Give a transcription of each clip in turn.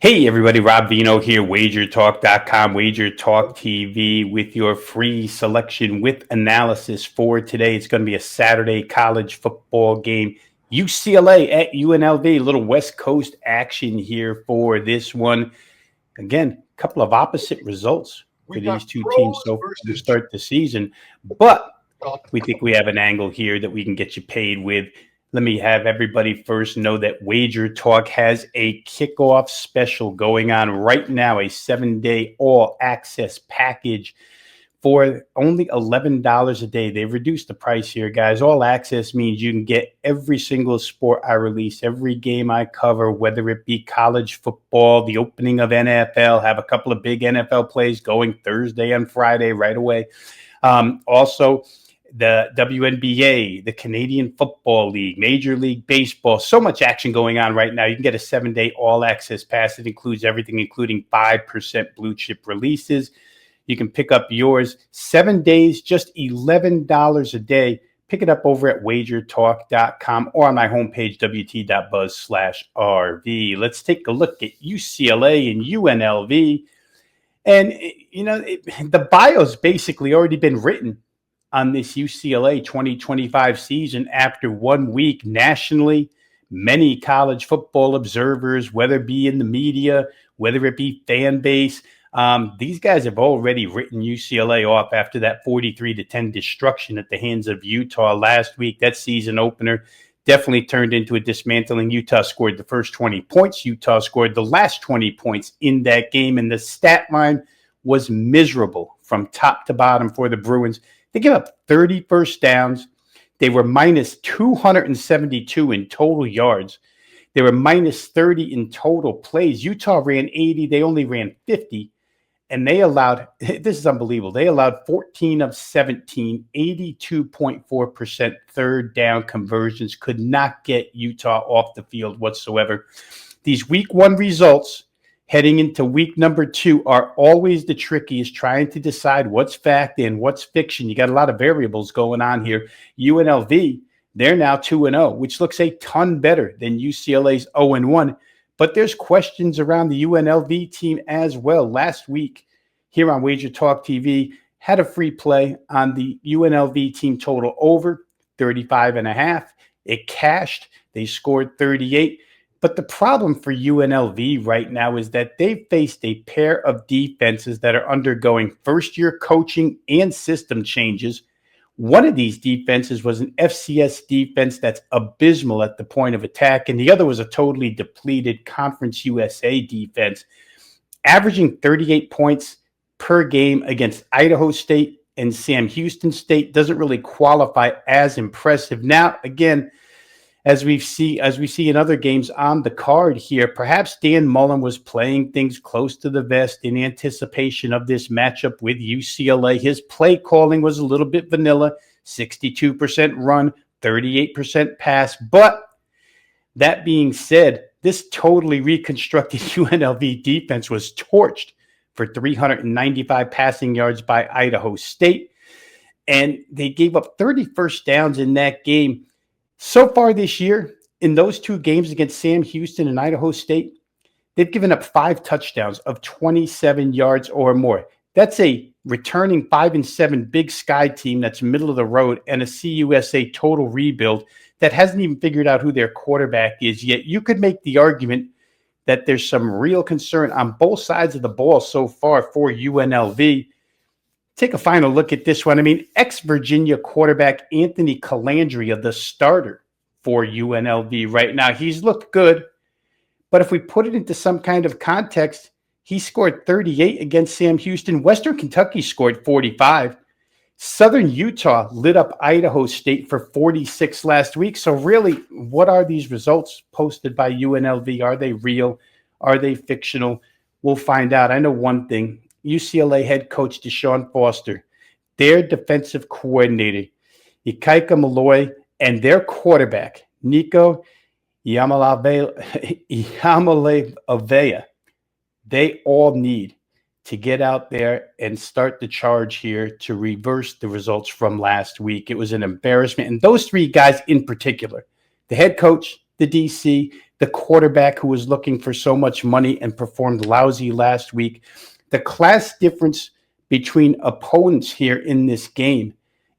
Hey everybody, Rob Veno here, WagerTalk.com, WagerTalk TV with your free selection with analysis for today. It's going to be a Saturday college football game. UCLA at UNLV, a little West Coast action here for this one. Again, a couple of opposite results for these two teams so far to start the season, but we think we have an angle here that we can get you paid with. Let me have everybody first know that Wager Talk has a kickoff special going on right now, a 7-day all-access package for only $11 a day. They've reduced the price here, guys. All access means you can get every single sport I release, every game I cover, whether it be college football, the opening of NFL, have a couple of big NFL plays going Thursday and Friday right away. Also, the WNBA, the Canadian Football League, Major League Baseball, so much action going on right now. You can get a 7-day all-access pass. It includes everything, including 5% blue chip releases. You can pick up yours 7 days, just $11 a day. Pick it up over at WagerTalk.com or on my homepage, wt.buzz/RV. Let's take a look at UCLA and UNLV. And, the bio's basically already been written on this UCLA 2025 season after 1 week nationally. Many college football observers, whether it be in the media, whether it be fan base, these guys have already written UCLA off after that 43-10 destruction at the hands of Utah last week. That season opener definitely turned into a dismantling. Utah scored the first 20 points. Utah scored the last 20 points in that game, and the stat line was miserable from top to bottom for the Bruins. They gave up 30 first downs. They were minus 272 in total yards. They were minus 30 in total plays. Utah ran 80. They only ran 50. And they allowed, this is unbelievable, they allowed 14 of 17, 82.4% third down conversions, could not get Utah off the field whatsoever. These week one results heading into week number 2 are always the trickiest, trying to decide what's fact and what's fiction. You got a lot of variables going on here. UNLV, they're now 2-0, which looks a ton better than UCLA's 0-1. But there's questions around the UNLV team as well. Last week here on Wager Talk TV, had a free play on the UNLV team total over 35.5. It cashed. They scored 38. But the problem for UNLV right now is that they've faced a pair of defenses that are undergoing first-year coaching and system changes. One of these defenses was an FCS defense that's abysmal at the point of attack, and the other was a totally depleted Conference USA defense, averaging 38 points per game against Idaho State and Sam Houston State. Doesn't really qualify as impressive. Now, again, as we see in other games on the card here, perhaps Dan Mullen was playing things close to the vest in anticipation of this matchup with UCLA. His play calling was a little bit vanilla, 62% run, 38% pass. But that being said, this totally reconstructed UNLV defense was torched for 395 passing yards by Idaho State. And they gave up 30 first downs in that game. So far this year, in those 2 games against Sam Houston and Idaho State, they've given up 5 touchdowns of 27 yards or more. That's a returning 5-7 Big Sky team that's middle of the road and a CUSA total rebuild that hasn't even figured out who their quarterback is yet. You could make the argument that there's some real concern on both sides of the ball so far for UNLV. Take a final look at this one. I mean, ex-Virginia quarterback Anthony Calandria, the starter for UNLV right now. He's looked good, but if we put it into some kind of context, he scored 38 against Sam Houston. Western Kentucky scored 45. Southern Utah lit up Idaho State for 46 last week. So really, what are these results posted by UNLV? Are they real? Are they fictional? We'll find out. I know one thing. UCLA head coach Deshaun Foster, their defensive coordinator, Ikaika Malloy, and their quarterback, Nico Iamaleava, they all need to get out there and start the charge here to reverse the results from last week. It was an embarrassment. And those 3 guys in particular, the head coach, the DC, the quarterback who was looking for so much money and performed lousy last week. The class difference between opponents here in this game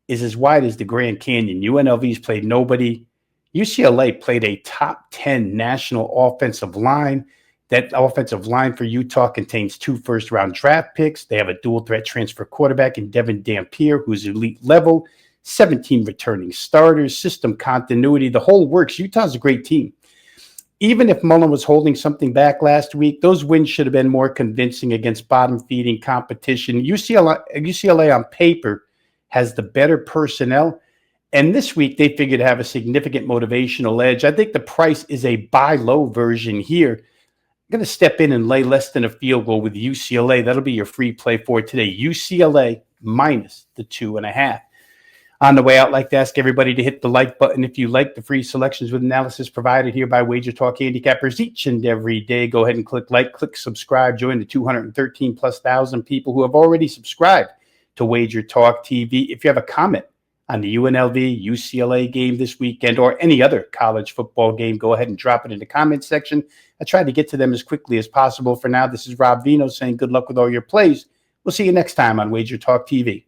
is as wide as the Grand Canyon. UNLV's played nobody. UCLA played a top 10 national offensive line. That offensive line for Utah contains 2 first-round draft picks. They have a dual-threat transfer quarterback in Devin Dampier, who's elite level, 17 returning starters, system continuity, the whole works. Utah's a great team. Even if Mullen was holding something back last week, those wins should have been more convincing against bottom-feeding competition. UCLA on paper has the better personnel, and this week they figured to have a significant motivational edge. I think the price is a buy low version here. I'm going to step in and lay less than a field goal with UCLA. That'll be your free play for today. UCLA minus the 2.5. On the way out, I'd like to ask everybody to hit the like button if you like the free selections with analysis provided here by WagerTalk handicappers each and every day. Go ahead and click like, click subscribe, join the 213 plus thousand people who have already subscribed to WagerTalk TV. If you have a comment on the UNLV UCLA game this weekend or any other college football game, go ahead and drop it in the comment section. I tried to get to them as quickly as possible. For now, this is Rob Veno saying good luck with all your plays. We'll see you next time on WagerTalk TV.